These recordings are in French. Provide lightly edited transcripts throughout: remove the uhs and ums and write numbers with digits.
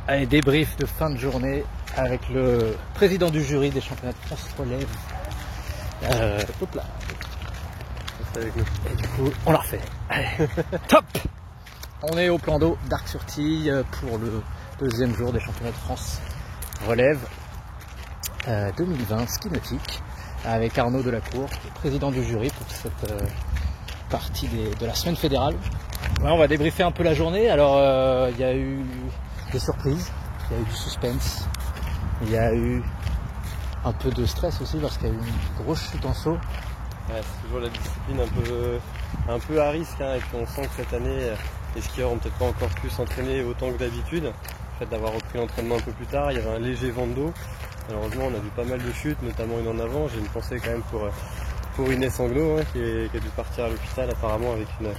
Allez, débrief de fin de journée avec le président du jury des championnats de France relève. Hop là. Et du coup, on la refait. Allez, top. On est au plan d'eau d'Arc-sur-Tille pour le deuxième jour des championnats de France relève 2020 ski nautique avec Arnaud Delacour, président du jury pour cette partie de la semaine fédérale. Ouais, on va débriefer un peu la journée. Alors, il y a eu des surprises, il y a eu du suspense, il y a eu un peu de stress aussi parce qu'il y a eu une grosse chute en saut. Ouais, c'est toujours la discipline un peu à risque, hein, et puis on sent que cette année les skieurs ont peut-être pas encore pu s'entraîner autant que d'habitude. Le fait d'avoir repris l'entraînement un peu plus tard, il y avait un léger vent de dos. Malheureusement, on a vu pas mal de chutes, notamment une en avant. J'ai une pensée quand même pour Inès Anglo, hein, qui a dû partir à l'hôpital apparemment avec une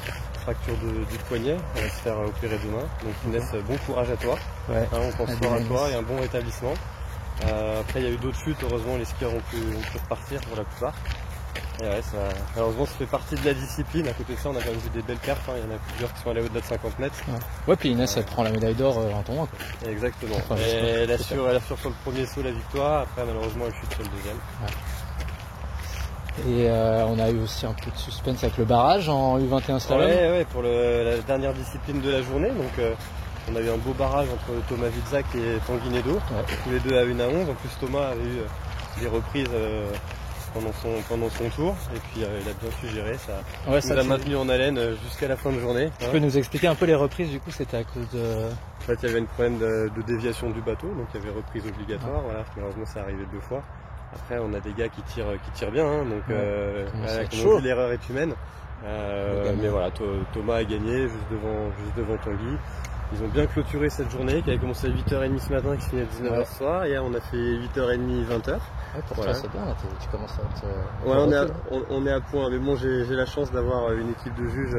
fracture du poignet. Elle va se faire opérer demain. Donc Inès, bon courage à toi. Ouais, hein, on pense fort à toi et un bon rétablissement. Après, il y a eu d'autres chutes. Heureusement, les skieurs ont pu repartir pour la plupart. Et ouais, malheureusement, ça fait partie de la discipline. À côté de ça, on a quand même vu des belles perfs, hein. Il y en a plusieurs qui sont allés au-delà de 50 mètres. Ouais, puis Inès, elle prend la médaille d'or en tournoi. Exactement. Enfin, et elle assure sur le premier saut la victoire. Après, malheureusement, elle chute sur le deuxième. Ouais. Et on a eu aussi un peu de suspense avec le barrage en U21 slalom. Ouais, pour la dernière discipline de la journée. Donc, on a eu un beau barrage entre Thomas Witzak et Tanguy Nedo. Tous les deux à 1 à 11. En plus, Thomas avait eu des reprises pendant son tour, et puis il a bien su gérer ça. Ouais, ça nous a maintenu en haleine jusqu'à la fin de journée. Tu peux nous expliquer un peu les reprises? Du coup, c'était à cause de... En fait, il y avait un problème de déviation du bateau, donc il y avait reprise obligatoire. Voilà, malheureusement, c'est arrivé 2 fois. Après, on a des gars qui tirent bien, hein, donc l'erreur est humaine. Mais voilà, Thomas a gagné juste devant Tanguy. Ils ont bien clôturé cette journée qui avait commencé à 8h30 ce matin, qui se finit à 19h ce soir. Hier, on a fait 8h30 20h. Ouais, pour toi, c'est bien, là, tu commences à être... Ouais, on est à point, mais bon, j'ai la chance d'avoir une équipe de juges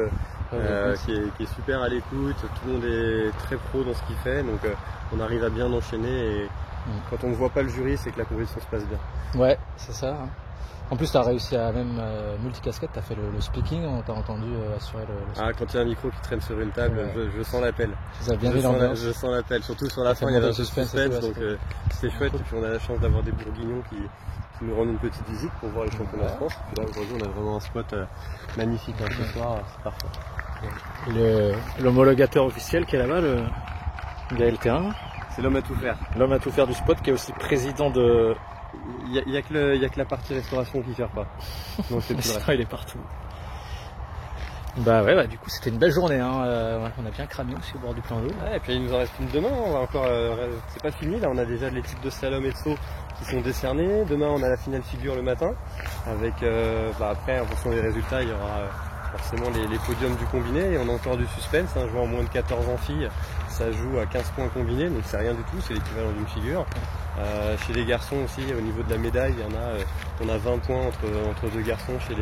qui est super à l'écoute. Tout le monde est très pro dans ce qu'il fait, donc on arrive à bien enchaîner. Et quand on ne voit pas le jury, c'est que la compétition se passe bien. Ouais, c'est ça. En plus, tu as réussi à même multicasquette, tu as fait le speaking, on t'a entendu assurer le... Quand il y a un micro qui traîne sur une table, je sens l'appel. Je sens l'appel, surtout sur la fin, il y avait un peu de suspense, donc c'était chouette. Et puis on a la chance d'avoir des Bourguignons qui nous rendent une petite visite pour voir les championnats de France. Et puis là, aujourd'hui, on a vraiment un spot magnifique, hein, ce soir, c'est parfait. L'homologateur officiel qui est là-bas, le Gaël Thérin. C'est l'homme à tout faire. L'homme à tout faire du spot, qui est aussi président de... Il n'y a que la partie restauration qui ne gère pas. Donc c'est il est partout. Bah ouais, du coup c'était une belle journée, hein. On a bien cramé aussi au bord du plan d'eau. Ouais, et puis il nous en reste une demain, on va encore, c'est pas fini, là on a déjà les titres de slalom et de saut qui sont décernés. Demain on a la finale figure le matin, avec après en fonction des résultats il y aura forcément les podiums du combiné, et on a encore du suspense, hein, jouant en moins de 14 ans filles, ça joue à 15 points combinés, donc c'est rien du tout, c'est l'équivalent d'une figure. Chez les garçons aussi, au niveau de la médaille, on a 20 points entre 2 garçons chez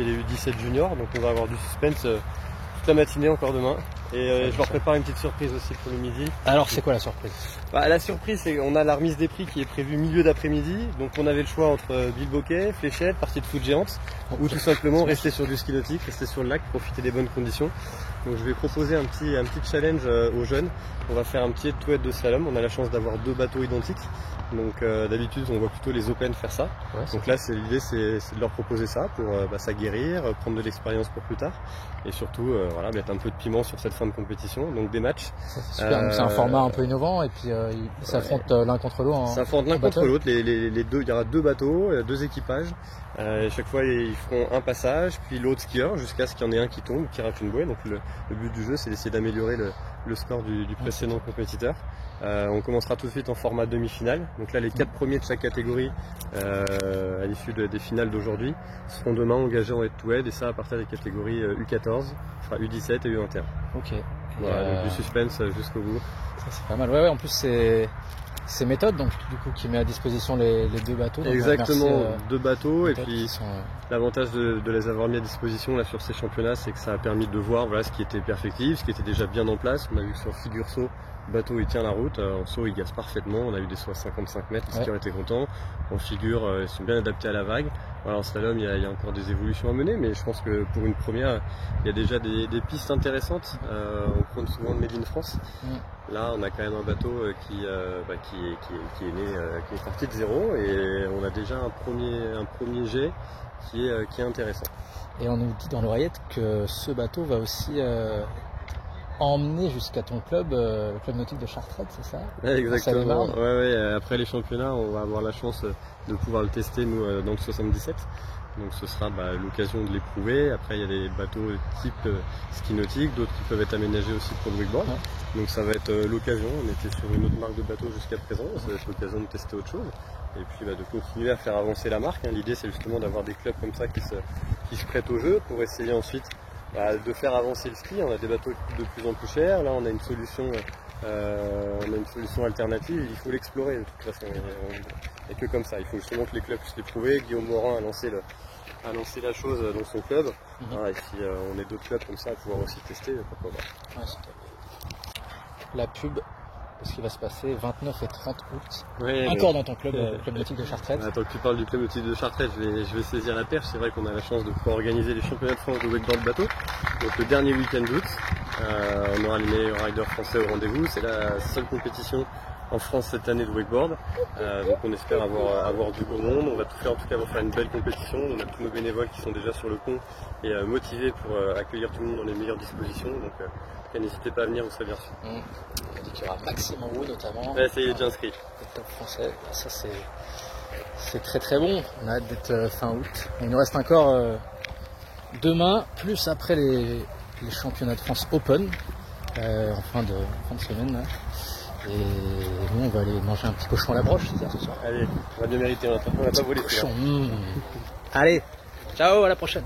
les U17 juniors, donc on va avoir du suspense toute la matinée encore demain. Et je leur prépare une petite surprise aussi pour le midi. Alors c'est quoi la surprise? La surprise, c'est qu'on a la remise des prix qui est prévue milieu d'après-midi, donc on avait le choix entre bilboquet, fléchette, partie de foot géante, ou tout simplement rester sur du ski nautique, rester sur le lac, profiter des bonnes conditions. Donc je vais proposer un petit challenge aux jeunes. On va faire un petit head-to-head de slalom. On a la chance d'avoir 2 bateaux identiques. Donc d'habitude on voit plutôt les Open faire ça. Ouais, donc là l'idée c'est de leur proposer ça pour s'aguerrir, prendre de l'expérience pour plus tard. Et surtout mettre un peu de piment sur cette fin de compétition. Donc des matchs. C'est super, c'est un format un peu innovant et puis ils s'affrontent l'un contre l'autre. Ils s'affrontent l'un contre l'autre. Les deux, il y aura 2 bateaux, 2 équipages. Chaque fois ils feront un passage, puis l'autre skieur, jusqu'à ce qu'il y en ait un qui tombe, qui rate une bouée. Donc le but du jeu c'est d'essayer d'améliorer le score du précédent compétiteur. On commencera tout de suite en format demi-finale. Donc là les 4 premiers de chaque catégorie à l'issue des finales d'aujourd'hui seront demain engagés en head-to-head, et ça à partir des catégories U14, enfin U17 et U21. Ok. Voilà, du suspense jusqu'au bout. Ça c'est pas mal. Ouais, en plus c'est méthode, donc du coup qui met à disposition les 2 bateaux. Donc exactement, 2 bateaux, et puis l'avantage de les avoir mis à disposition là sur ces championnats, c'est que ça a permis de voir ce qui était perfectible, ce qui était déjà bien en place. On a vu que sur figure saut Le bateau il tient la route, en saut il gaze parfaitement, on a eu des sauts à 55 mètres, les skieurs étaient contents. En figure, ils sont bien adaptés à la vague. Voilà, en slalom il y a encore des évolutions à mener, mais je pense que pour une première, il y a déjà des pistes intéressantes. On prend souvent le Made in France. Là on a quand même un bateau qui est né, qui est parti de zéro, et on a déjà un premier jet qui est intéressant. Et on nous dit dans l'oreillette que ce bateau va aussi emmener jusqu'à ton club, le club nautique de Chartres, c'est ça? Exactement. Ouais, après les championnats, on va avoir la chance de pouvoir le tester nous dans le 77. Donc ce sera l'occasion de l'éprouver. Après il y a des bateaux type ski nautique, d'autres qui peuvent être aménagés aussi pour le wakeboard. Donc ça va être l'occasion. On était sur une autre marque de bateau jusqu'à présent, ça va être l'occasion de tester autre chose. Et puis de continuer à faire avancer la marque. L'idée c'est justement d'avoir des clubs comme ça qui se prêtent au jeu pour essayer ensuite de faire avancer le ski. On a des bateaux de plus en plus chers, là on a une solution alternative, il faut l'explorer de toute façon, et que comme ça, il faut justement que les clubs puissent l'éprouver. Guillaume Morin a lancé la chose dans son club, et si on est d'autres clubs comme ça à pouvoir aussi tester, pourquoi pas. Ouais, la pub, ce qui va se passer 29 et 30 août, encore dans ton club, club nautique de Chartres. Tant que tu parles du club nautique de Chartres, je vais saisir la perche. C'est vrai qu'on a la chance de pouvoir organiser les championnats de France de wakeboard bateau. Donc le dernier week-end d'août, on aura les meilleurs riders français au rendez-vous. C'est la seule compétition en France cette année de wakeboard. Donc on espère avoir du beau monde. On va tout faire en tout cas pour faire une belle compétition. On a tous nos bénévoles qui sont déjà sur le pont et motivés pour accueillir tout le monde dans les meilleures dispositions. Donc n'hésitez pas à venir, vous serez bien sûr. On dit qu'il y aura Maxime en haut notamment. Ouais, ça y est, déjà inscrit. Le top français, ça c'est très très bon. On a hâte d'être fin août. Il nous reste encore demain, plus après les championnats de France Open en fin de semaine. Là. Et nous on va aller manger un petit cochon à la broche, c'est ça ce soir. Allez, on va bien mériter, on va pas voler. Cochon. Allez, ciao, à la prochaine.